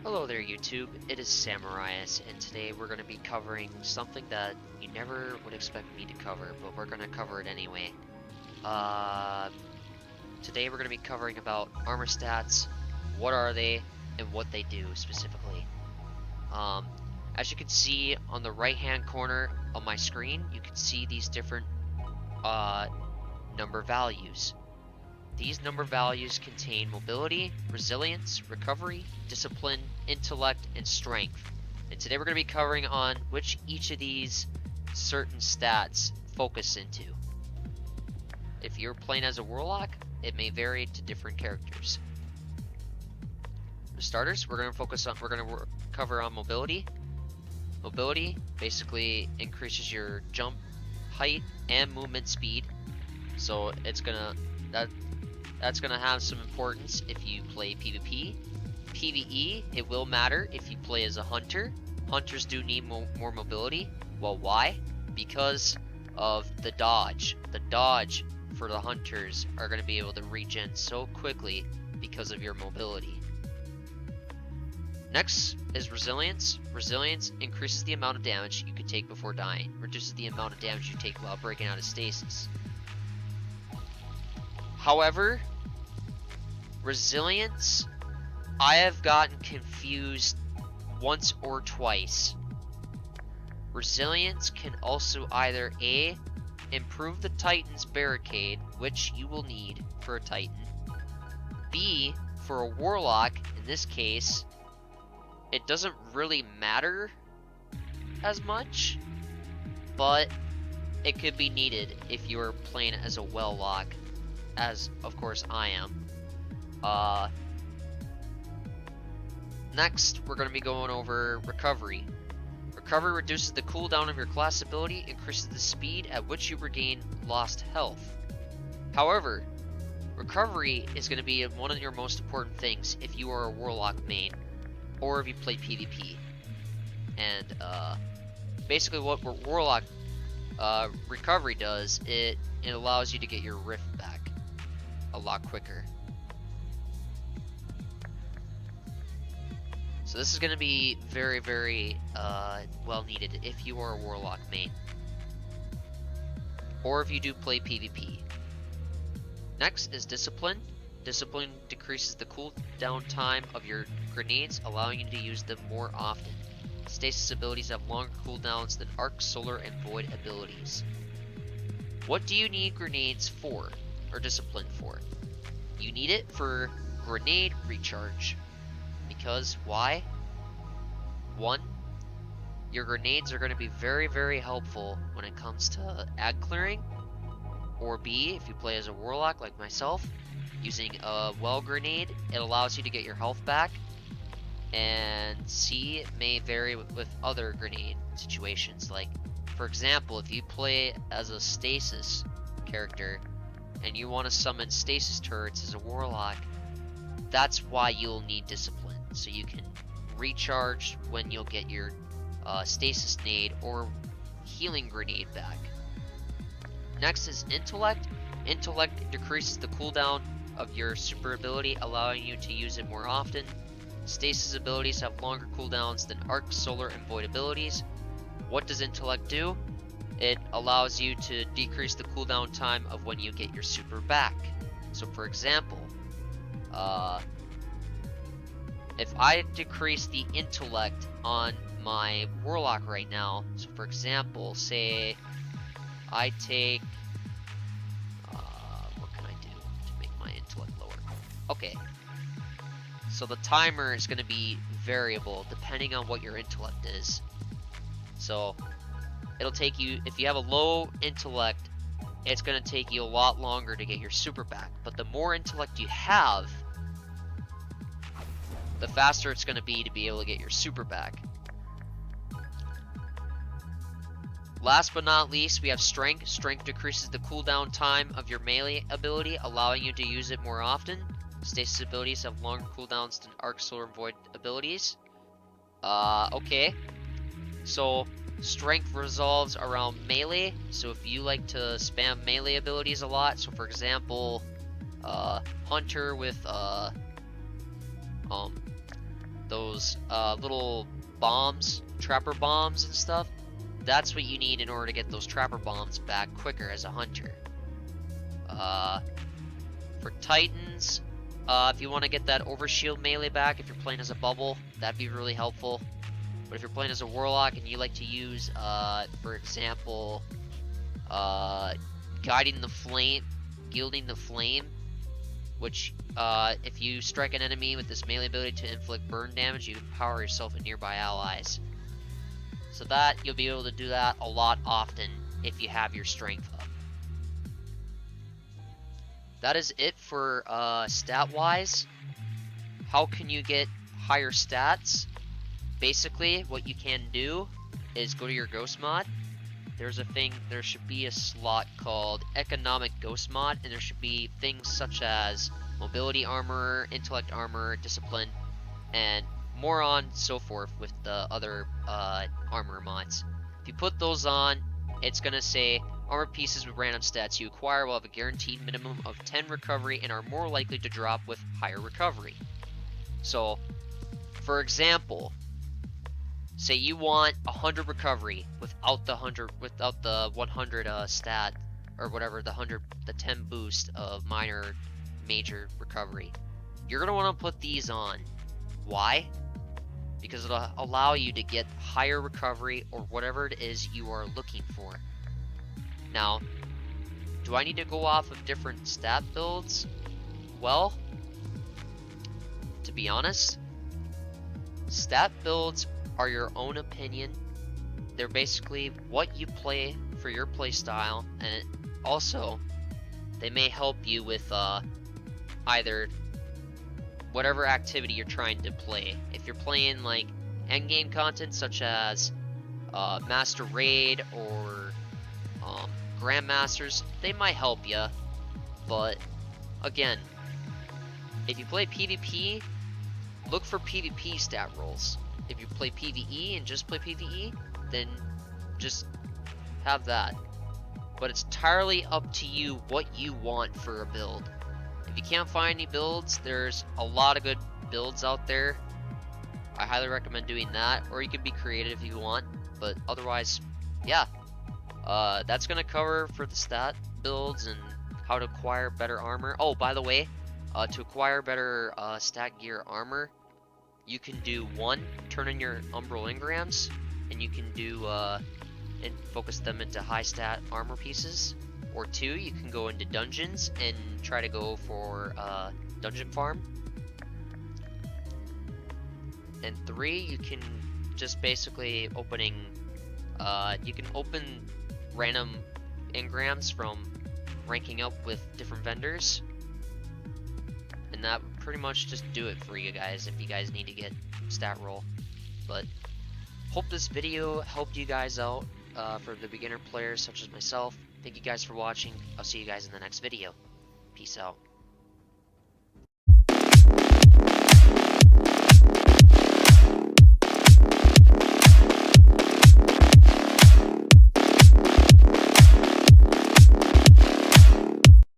Hello there YouTube, it is Samarias, and today we're going to be covering something that you never would expect me to cover, but we're going to cover it anyway. Today we're going to be covering about armor stats, what are they, and what they do specifically. As you can see on the right hand corner of my screen, you can see these different number values. These number values contain mobility, resilience, recovery, discipline, intellect, and strength. And today we're going to be covering on which each of these certain stats focus into. If you're playing as a warlock, it may vary to different characters. For starters, we're going to cover on mobility. Mobility basically increases your jump height and movement speed. So that's gonna have some importance if you play PvP. PvE, it will matter if you play as a hunter. Hunters do need more mobility. Well, why? Because of the dodge. The dodge for the hunters are going to be able to regen so quickly because of your mobility. Next is resilience. Resilience increases the amount of damage you can take before dying, reduces the amount of damage you take while breaking out of stasis. However, resilience, I have gotten confused once or twice. Resilience can also either A, improve the Titan's barricade, which you will need for a Titan. B, for a warlock, in this case, it doesn't really matter as much, but it could be needed if you are playing as a well-lock, as of course I am. Next, we're going to be going over recovery. Recovery reduces the cooldown of your class ability, increases the speed at which you regain lost health. However, recovery is going to be one of your most important things if you are a warlock main, or if you play PvP. And basically what warlock recovery does, it allows you to get your rift back a lot quicker. So this is going to be very, very well needed if you are a warlock main, or if you do play PvP. Next is discipline. Discipline decreases the cooldown time of your grenades, allowing you to use them more often. Stasis abilities have longer cooldowns than arc, solar, and void abilities. What do you need grenades for, or discipline for? You need it for grenade recharge. Because why? 1, your grenades are going to be very, very helpful when it comes to ag clearing. Or B, if you play as a warlock like myself, using a well grenade, it allows you to get your health back. And C, it may vary with other grenade situations. Like, for example, if you play as a stasis character and you want to summon stasis turrets as a warlock, that's why you'll need discipline. So you can recharge when you'll get your stasis nade or healing grenade back. Next is intellect. Intellect decreases the cooldown of your super ability, allowing you to use it more often. Stasis abilities have longer cooldowns than arc, solar, and void abilities. What does intellect do? It allows you to decrease the cooldown time of when you get your super back. So for example, if I decrease the intellect on my warlock right now, so for example, say I take, what can I do to make my intellect lower? Okay, so the timer is going to be variable depending on what your intellect is. So it'll take you, if you have a low intellect, it's going to take you a lot longer to get your super back. But the more intellect you have, the faster it's going to be able to get your super back. Last but not least, we have strength. Strength decreases the cooldown time of your melee ability, allowing you to use it more often. Stasis abilities have longer cooldowns than arc, solar, and void abilities. Okay. So strength resolves around melee. So if you like to spam melee abilities a lot, so for example, hunter with those little bombs, trapper bombs and stuff. That's what you need in order to get those trapper bombs back quicker as a hunter. For Titans, if you want to get that overshield melee back, if you're playing as a bubble, that'd be really helpful. But if you're playing as a warlock and you like to use, for example, guiding the flame, gilding the flame, which if you strike an enemy with this melee ability to inflict burn damage, you can power yourself and nearby allies. So that you'll be able to do that a lot often if you have your strength up. That is it for stat wise. How can you get higher stats? Basically, what you can do is go to your ghost mod. There should be a slot called economic ghost mod, and there should be things such as mobility armor, intellect armor, discipline, and more on so forth with the other armor mods. If you put those on, it's gonna say armor pieces with random stats you acquire will have a guaranteed minimum of 10 recovery and are more likely to drop with higher recovery. So, for example, say you want 100 recovery without the 100 stat or whatever, the 10 boost of minor major recovery. You're gonna want to put these on. Why? Because it'll allow you to get higher recovery or whatever it is you are looking for. Now, do I need to go off of different stat builds? Well, to be honest, stat builds are your own opinion. They're basically what you play for your play style, and also they may help you with either whatever activity you're trying to play. If you're playing like endgame content such as Master Raid or Grandmasters, they might help you. But again, if you play PvP, look for PvP stat rolls. If you play PvE and just play PvE, then just have that. But it's entirely up to you what you want for a build. If you can't find any builds, there's a lot of good builds out there. I highly recommend doing that, or you can be creative if you want. But otherwise, yeah. That's gonna cover for the stat builds and how to acquire better armor. Oh, by the way, to acquire better stat gear armor, you can do 1, turn in your umbral engrams, and you can do and focus them into high stat armor pieces. Or 2, you can go into dungeons and try to go for dungeon farm. And 3, you can just basically you can open random engrams from ranking up with different vendors. And that would pretty much just do it for you guys if you guys need to get stat roll. But hope this video helped you guys out for the beginner players such as myself. Thank you guys for watching. I'll see you guys in the next video. Peace out.